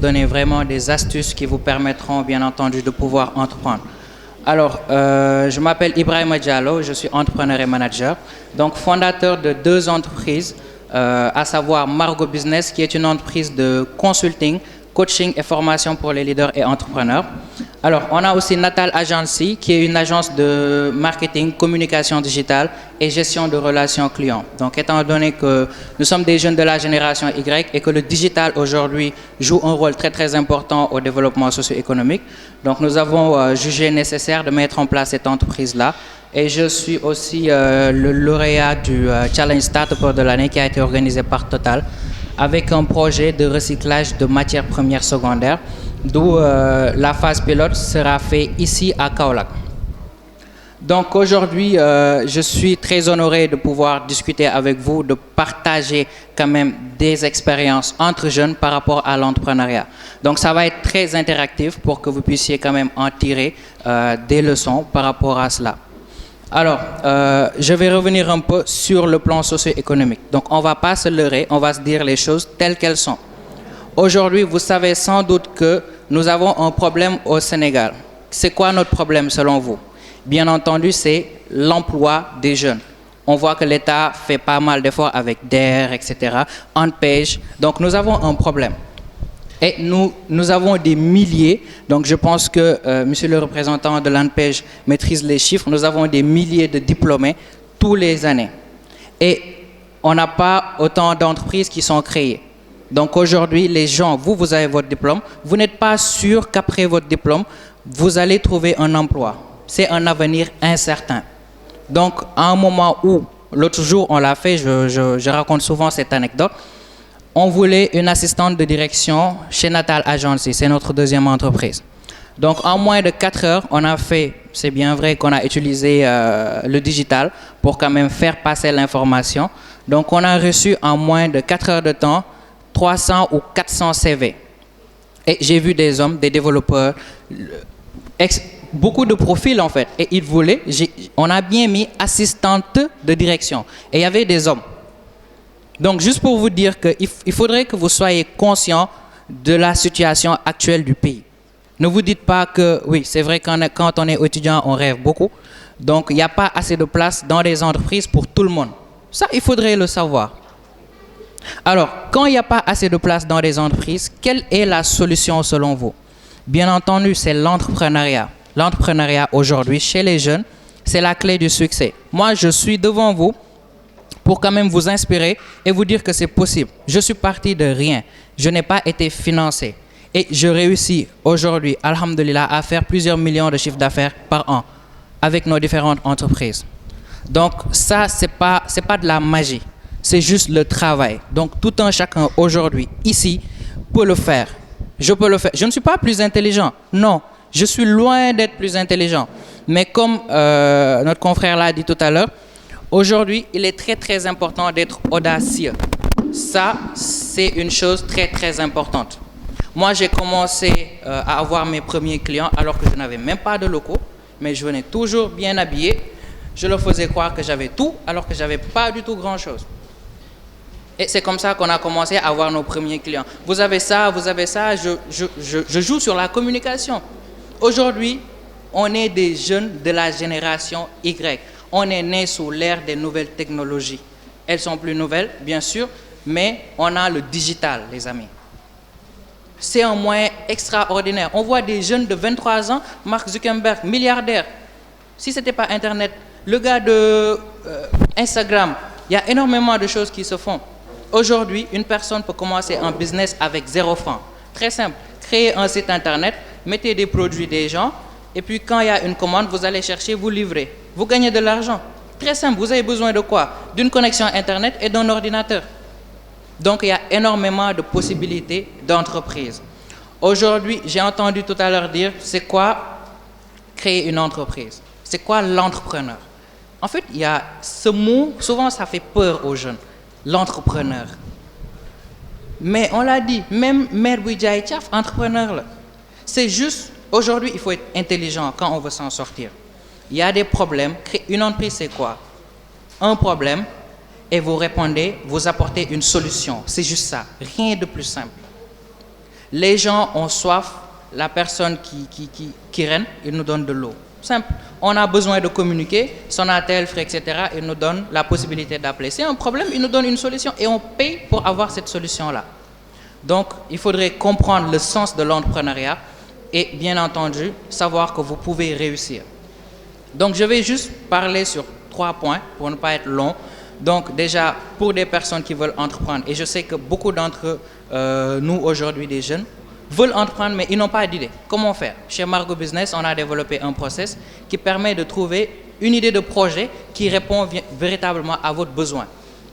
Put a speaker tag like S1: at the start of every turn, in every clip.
S1: donner vraiment des astuces qui vous permettront, bien entendu, de pouvoir entreprendre. Alors, je m'appelle Ibrahima Diallo, je suis entrepreneur et manager, donc fondateur de deux entreprises, à savoir Margo Business, qui est une entreprise de consulting, coaching et formation pour les leaders et entrepreneurs. Alors, on a aussi Natal Agency, qui est une agence de marketing, communication digitale et gestion de relations clients. Donc, étant donné que nous sommes des jeunes de la génération Y et que le digital aujourd'hui joue un rôle très très important au développement socio-économique, donc nous avons jugé nécessaire de mettre en place cette entreprise-là. Et je suis aussi le lauréat du Challenge Startup de l'année qui a été organisé par Total, avec un projet de recyclage de matières premières secondaires, d'où la phase pilote sera faite ici à Kaolack. Donc aujourd'hui, je suis très honoré de pouvoir discuter avec vous, de partager quand même des expériences entre jeunes par rapport à l'entrepreneuriat. Donc ça va être très interactif pour que vous puissiez quand même en tirer des leçons par rapport à cela. Alors, je vais revenir un peu sur le plan socio-économique. Donc, on ne va pas se leurrer, on va se dire les choses telles qu'elles sont. Aujourd'hui, vous savez sans doute que nous avons un problème au Sénégal. C'est quoi notre problème selon vous? Bien entendu, c'est l'emploi des jeunes. On voit que l'État fait pas mal d'efforts avec DER, etc., ANPEJ. Donc, nous avons un problème. Et nous avons des milliers, donc je pense que monsieur le représentant de l'ANPEJ maîtrise les chiffres, nous avons des milliers de diplômés tous les années. Et on n'a pas autant d'entreprises qui sont créées. Donc aujourd'hui, les gens, vous avez votre diplôme, vous n'êtes pas sûr qu'après votre diplôme, vous allez trouver un emploi. C'est un avenir incertain. Donc à un moment où, l'autre jour on l'a fait, je raconte souvent cette anecdote, on voulait une assistante de direction chez Natal Agency, c'est notre deuxième entreprise. Donc en moins de 4 heures, on a fait, c'est bien vrai qu'on a utilisé le digital pour quand même faire passer l'information. Donc on a reçu en moins de 4 heures de temps 300 ou 400 CV. Et j'ai vu des hommes, des développeurs, beaucoup de profils en fait. Et ils voulaient, on a bien mis assistante de direction. Et il y avait des hommes. Donc, juste pour vous dire qu'il faudrait que vous soyez conscient de la situation actuelle du pays. Ne vous dites pas que, oui, c'est vrai que quand on est étudiant, on rêve beaucoup. Donc, il n'y a pas assez de place dans les entreprises pour tout le monde. Ça, il faudrait le savoir. Alors, quand il n'y a pas assez de place dans les entreprises, quelle est la solution selon vous? Bien entendu, c'est l'entrepreneuriat. L'entrepreneuriat aujourd'hui, chez les jeunes, c'est la clé du succès. Moi, je suis devant vous pour quand même vous inspirer et vous dire que c'est possible. Je suis parti de rien. Je n'ai pas été financé. Et je réussis aujourd'hui, alhamdoulilah, à faire plusieurs millions de chiffres d'affaires par an avec nos différentes entreprises. Donc ça, c'est pas de la magie. C'est juste le travail. Donc tout un chacun aujourd'hui, ici, peut le faire. Je peux le faire. Je ne suis pas plus intelligent. Non, je suis loin d'être plus intelligent. Mais comme notre confrère l'a dit tout à l'heure, aujourd'hui, il est très très important d'être audacieux. Ça, c'est une chose très très importante. Moi, j'ai commencé à avoir mes premiers clients alors que je n'avais même pas de locaux, mais je venais toujours bien habillé. Je leur faisais croire que j'avais tout alors que je n'avais pas du tout grand-chose. Et c'est comme ça qu'on a commencé à avoir nos premiers clients. Vous avez ça, je joue sur la communication. Aujourd'hui, on est des jeunes de la génération Y. On est né sous l'ère des nouvelles technologies. Elles sont plus nouvelles, bien sûr, mais on a le digital, les amis. C'est un moyen extraordinaire. On voit des jeunes de 23 ans, Mark Zuckerberg, milliardaire. Si ce n'était pas Internet, le gars de Instagram, il y a énormément de choses qui se font. Aujourd'hui, une personne peut commencer un business avec 0 francs. Très simple. Créez un site Internet, mettez des produits des gens, et puis quand il y a une commande, vous allez chercher, vous livrez. Vous gagnez de l'argent. Très simple. Vous avez besoin de quoi? D'une connexion Internet et d'un ordinateur. Donc, il y a énormément de possibilités d'entreprise. Aujourd'hui, j'ai entendu tout à l'heure dire, c'est quoi créer une entreprise? C'est quoi l'entrepreneur? En fait, il y a ce mot, souvent ça fait peur aux jeunes, l'entrepreneur. Mais on l'a dit, même Mère Bouidjaï Tchaf, entrepreneur là. C'est juste, aujourd'hui, il faut être intelligent quand on veut s'en sortir. Il y a des problèmes. Une entreprise, c'est quoi? Un problème, et vous répondez, vous apportez une solution. C'est juste ça, rien de plus simple. Les gens ont soif, la personne qui règne, il nous donne de l'eau. Simple. On a besoin de communiquer, Sonatel, Free, etc., il nous donne la possibilité d'appeler. C'est un problème, il nous donne une solution et on paye pour avoir cette solution-là. Donc, il faudrait comprendre le sens de l'entrepreneuriat et, bien entendu, savoir que vous pouvez réussir. Donc, je vais juste parler sur 3 points pour ne pas être long. Donc, déjà, pour des personnes qui veulent entreprendre, et je sais que beaucoup d'entre nous, aujourd'hui, des jeunes, veulent entreprendre, mais ils n'ont pas d'idée. Comment faire? Chez Margo Business, on a développé un process qui permet de trouver une idée de projet qui répond véritablement à votre besoin.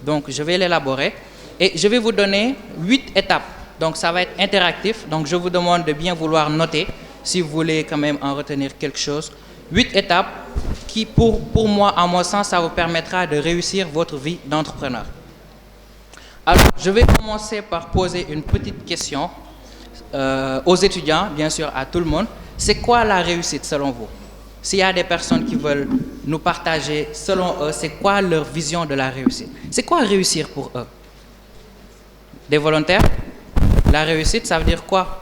S1: Donc, je vais l'élaborer et je vais vous donner 8 étapes. Donc, ça va être interactif. Donc, je vous demande de bien vouloir noter si vous voulez quand même en retenir quelque chose. 8 étapes qui, pour moi, à mon sens, ça vous permettra de réussir votre vie d'entrepreneur. Alors, je vais commencer par poser une petite question aux étudiants, bien sûr, à tout le monde. C'est quoi la réussite selon vous? S'il y a des personnes qui veulent nous partager, selon eux, c'est quoi leur vision de la réussite? C'est quoi réussir pour eux? Des volontaires? La réussite, ça veut dire quoi?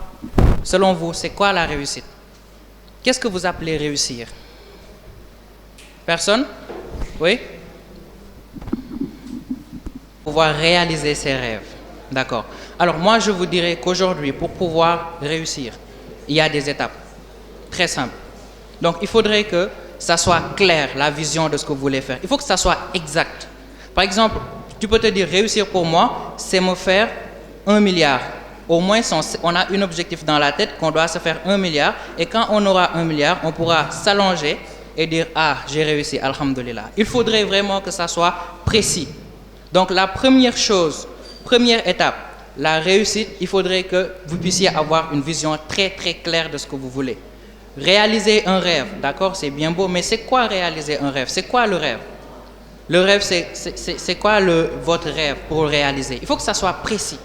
S1: Selon vous, c'est quoi la réussite? Qu'est-ce que vous appelez réussir? Personne? Oui? Pouvoir réaliser ses rêves. D'accord. Alors moi, je vous dirais qu'aujourd'hui, pour pouvoir réussir, il y a des étapes très simples. Donc, il faudrait que ça soit clair, la vision de ce que vous voulez faire. Il faut que ça soit exact. Par exemple, tu peux te dire, réussir pour moi, c'est me faire 1 milliard. Au moins, on a un objectif dans la tête qu'on doit se faire 1 milliard. Et quand on aura 1 milliard, on pourra s'allonger et dire, ah, j'ai réussi, alhamdoulilah. Il faudrait vraiment que ça soit précis. Donc, la première chose, première étape, la réussite, il faudrait que vous puissiez avoir une vision très très claire de ce que vous voulez. Réaliser un rêve, d'accord, c'est bien beau, mais c'est quoi réaliser un rêve? C'est quoi le rêve? Le rêve, c'est quoi votre rêve pour le réaliser? Il faut que ça soit précis,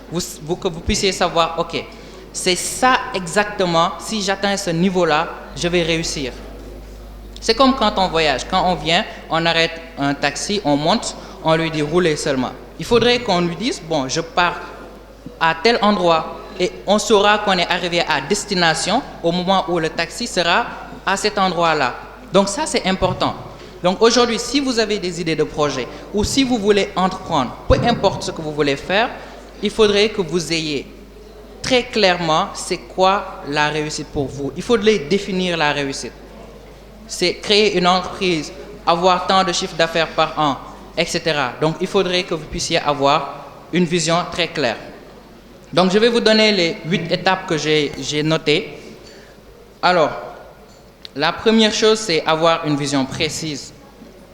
S1: que vous puissiez savoir, ok, c'est ça exactement, si j'atteins ce niveau-là, je vais réussir. C'est comme quand on voyage, quand on vient, on arrête un taxi, on monte, on lui dit rouler seulement. Il faudrait qu'on lui dise, bon, je pars à tel endroit et on saura qu'on est arrivé à destination au moment où le taxi sera à cet endroit-là. Donc ça, c'est important. Donc aujourd'hui, si vous avez des idées de projet ou si vous voulez entreprendre, peu importe ce que vous voulez faire, il faudrait que vous ayez très clairement c'est quoi la réussite pour vous. Il faudrait définir la réussite. C'est créer une entreprise, avoir tant de chiffre d'affaires par an, etc. Donc il faudrait que vous puissiez avoir une vision très claire. Donc, je vais vous donner les 8 étapes que j'ai notées. Alors, la première chose, c'est avoir une vision précise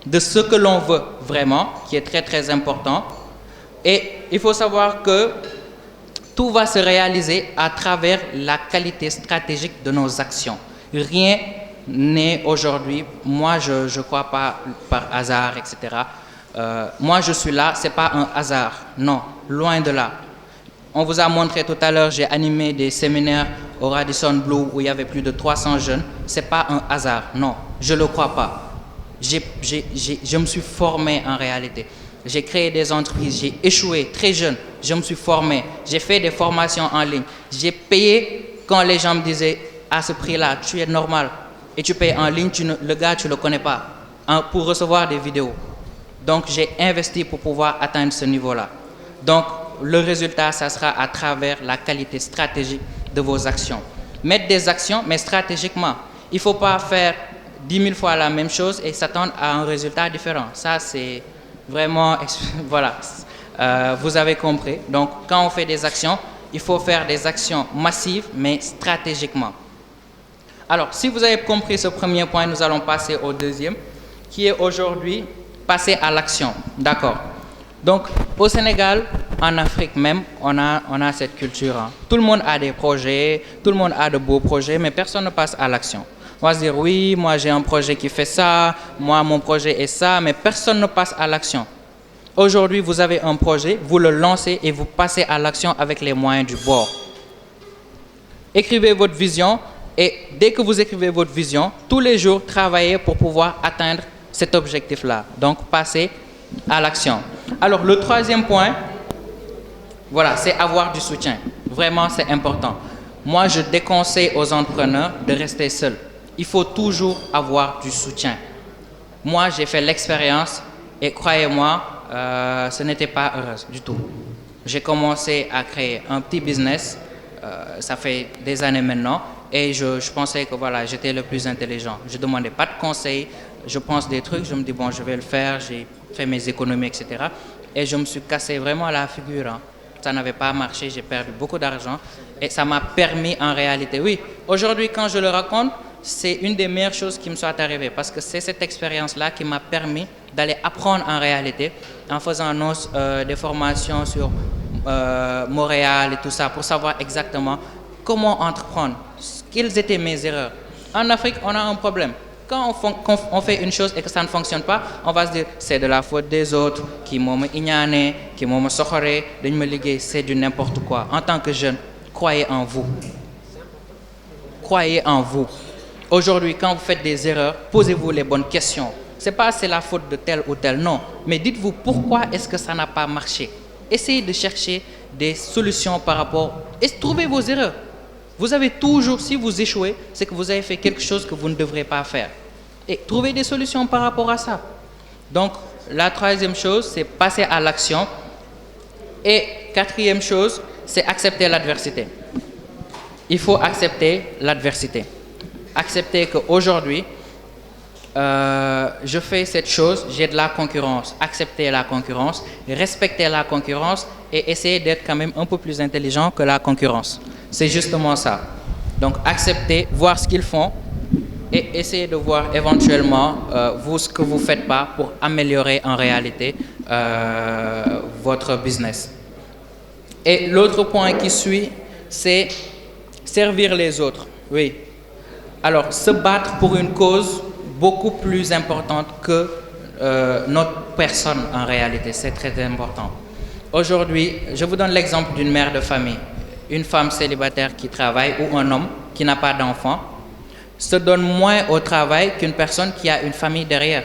S1: de ce que l'on veut vraiment, qui est très, très important. Et il faut savoir que tout va se réaliser à travers la qualité stratégique de nos actions. Rien n'est aujourd'hui, moi, je ne crois pas par hasard, etc. Moi, je suis là, ce n'est pas un hasard. Non, loin de là. On vous a montré tout à l'heure, j'ai animé des séminaires au Radisson Blu où il y avait plus de 300 jeunes. Ce n'est pas un hasard, non, je ne le crois pas. Je me suis formé en réalité. J'ai créé des entreprises, j'ai échoué très jeune, je me suis formé, j'ai fait des formations en ligne. J'ai payé quand les gens me disaient, à ce prix-là, tu es normal. Et tu payes en ligne, le gars, tu ne le connais pas, pour recevoir des vidéos. Donc, j'ai investi pour pouvoir atteindre ce niveau-là. Donc, le résultat, ça sera à travers la qualité stratégique de vos actions. Mettre des actions, mais stratégiquement. Il ne faut pas faire 10 000 fois la même chose et s'attendre à un résultat différent. Ça, c'est vraiment... Voilà, vous avez compris. Donc, quand on fait des actions, il faut faire des actions massives, mais stratégiquement. Alors, si vous avez compris ce premier point, nous allons passer au deuxième, qui est aujourd'hui passer à l'action. D'accord. Donc, au Sénégal, en Afrique même, on a cette culture. Hein. Tout le monde a des projets, tout le monde a de beaux projets, mais personne ne passe à l'action. On va se dire, oui, moi j'ai un projet qui fait ça, moi mon projet est ça, mais personne ne passe à l'action. Aujourd'hui, vous avez un projet, vous le lancez et vous passez à l'action avec les moyens du bord. Écrivez votre vision et dès que vous écrivez votre vision, tous les jours, travaillez pour pouvoir atteindre cet objectif-là. Donc, passez à l'action. Alors, le troisième point, voilà, c'est avoir du soutien. Vraiment, c'est important. Moi, je déconseille aux entrepreneurs de rester seuls. Il faut toujours avoir du soutien. Moi, j'ai fait l'expérience et croyez-moi, ce n'était pas heureux du tout. J'ai commencé à créer un petit business, ça fait des années maintenant, et je pensais que voilà, j'étais le plus intelligent. Je ne demandais pas de conseils, je pense des trucs, je me dis bon, je vais le faire, j'ai fait mes économies, etc. Et je me suis cassé vraiment la figure. Hein. Ça n'avait pas marché, j'ai perdu beaucoup d'argent et ça m'a permis en réalité, oui, aujourd'hui quand je le raconte, c'est une des meilleures choses qui me soit arrivée parce que c'est cette expérience-là qui m'a permis d'aller apprendre en réalité en faisant des formations sur Montréal et tout ça pour savoir exactement comment entreprendre, quelles étaient mes erreurs. En Afrique, on a un problème. Quand on fait une chose et que ça ne fonctionne pas, on va se dire c'est de la faute des autres, qui m'ont ignané, qui m'ont soxoré, de me liguer, c'est du n'importe quoi. En tant que jeune, croyez en vous. Croyez en vous. Aujourd'hui, quand vous faites des erreurs, posez-vous les bonnes questions. Ce n'est pas c'est la faute de tel ou tel, non. Mais dites-vous pourquoi est-ce que ça n'a pas marché. Essayez de chercher des solutions par rapport... Et trouvez vos erreurs. Vous avez toujours, si vous échouez, c'est que vous avez fait quelque chose que vous ne devrez pas faire. Et trouvez des solutions par rapport à ça. Donc, la troisième chose, c'est passer à l'action. Et quatrième chose, c'est accepter l'adversité. Il faut accepter l'adversité. Accepter qu'aujourd'hui, je fais cette chose, j'ai de la concurrence. Accepter la concurrence, respecter la concurrence et essayer d'être quand même un peu plus intelligent que la concurrence. C'est justement ça. Donc, accepter, voir ce qu'ils font et essayer de voir éventuellement vous ce que vous ne faites pas pour améliorer en réalité votre business. Et l'autre point qui suit, c'est servir les autres. Oui. Alors, se battre pour une cause beaucoup plus importante que notre personne en réalité. C'est très important. Aujourd'hui, je vous donne l'exemple d'une mère de famille. Une femme célibataire qui travaille ou un homme qui n'a pas d'enfant se donne moins au travail qu'une personne qui a une famille derrière.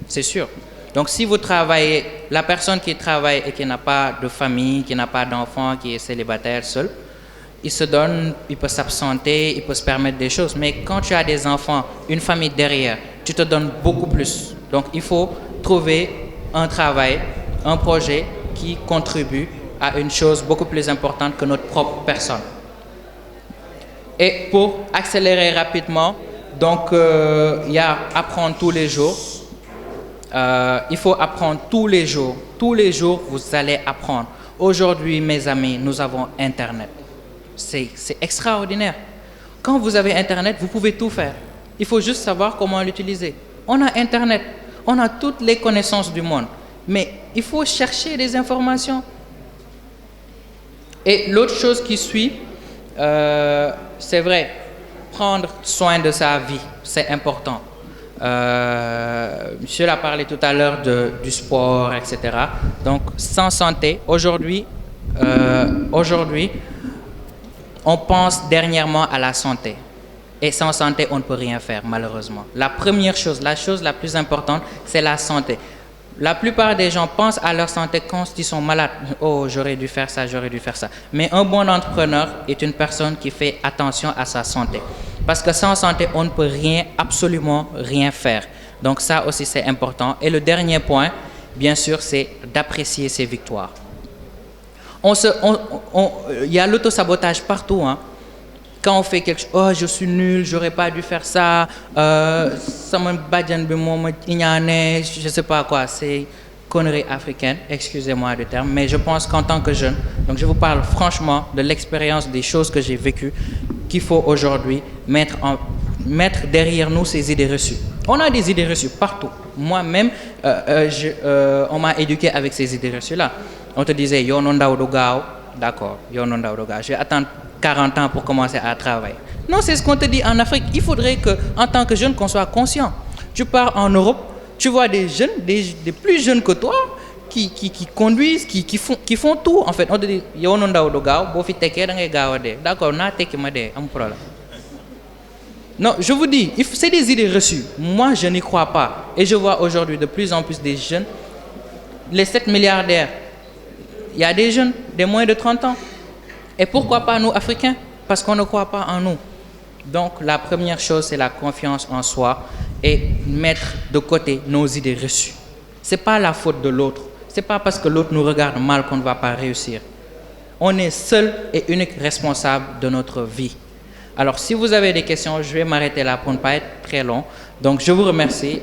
S1: C'est sûr. Donc, si vous travaillez, la personne qui travaille et qui n'a pas de famille, qui n'a pas d'enfant, qui est célibataire seul, il se donne, il peut s'absenter, il peut se permettre des choses. Mais quand tu as des enfants, une famille derrière, tu te donnes beaucoup plus. Donc, il faut trouver un travail, un projet qui contribue à une chose beaucoup plus importante que notre propre personne. Et pour accélérer rapidement, donc il y a apprendre tous les jours. Il faut apprendre tous les jours. Tous les jours, vous allez apprendre. Aujourd'hui, mes amis, nous avons Internet. C'est extraordinaire. Quand vous avez Internet, vous pouvez tout faire. Il faut juste savoir comment l'utiliser. On a Internet, on a toutes les connaissances du monde. Mais il faut chercher des informations. Et l'autre chose qui suit, c'est vrai, prendre soin de sa vie, c'est important. Monsieur l'a parlé tout à l'heure du sport, etc. Donc, sans santé, aujourd'hui, on pense dernièrement à la santé. Et sans santé, on ne peut rien faire, malheureusement. La première chose, la chose la plus importante, c'est la santé. La plupart des gens pensent à leur santé quand ils sont malades. Oh, j'aurais dû faire ça, j'aurais dû faire ça. Mais un bon entrepreneur est une personne qui fait attention à sa santé. Parce que sans santé, on ne peut rien, absolument rien faire. Donc ça aussi, c'est important. Et le dernier point, bien sûr, c'est d'apprécier ses victoires. Il y a l'autosabotage partout, hein. Quand on fait quelque chose, oh, je suis nul, j'aurais pas dû faire ça, ça me badjan je sais pas quoi, c'est connerie africaine, excusez-moi du terme, mais je pense qu'en tant que jeune, donc je vous parle franchement de l'expérience des choses que j'ai vécues, qu'il faut aujourd'hui mettre derrière nous ces idées reçues. On a des idées reçues partout. Moi-même, on m'a éduqué avec ces idées reçues-là. On te disait, yo non daw do gaaw, d'accord, yo non daw do gaaw, je vais attendre 40 ans pour commencer à travailler. Non, c'est ce qu'on te dit en Afrique. Il faudrait qu'en tant que jeune, qu'on soit conscient. Tu pars en Europe, tu vois des jeunes, des plus jeunes que toi, qui conduisent, qui font tout. En fait, on te dit, yo non daw do gaaw, bo fi tekkee da ngay gaaw a dee. D'accord, naa tekki ma dee, am problème. Non, je vous dis, c'est des idées reçues. Moi, je n'y crois pas. Et je vois aujourd'hui de plus en plus des jeunes, les 7 milliardaires, il y a des jeunes de moins de 30 ans. Et pourquoi pas nous, Africains? Parce qu'on ne croit pas en nous. Donc, la première chose, c'est la confiance en soi et mettre de côté nos idées reçues. Ce n'est pas la faute de l'autre. Ce n'est pas parce que l'autre nous regarde mal qu'on ne va pas réussir. On est seul et unique responsable de notre vie. Alors, si vous avez des questions, je vais m'arrêter là pour ne pas être très long. Donc, je vous remercie.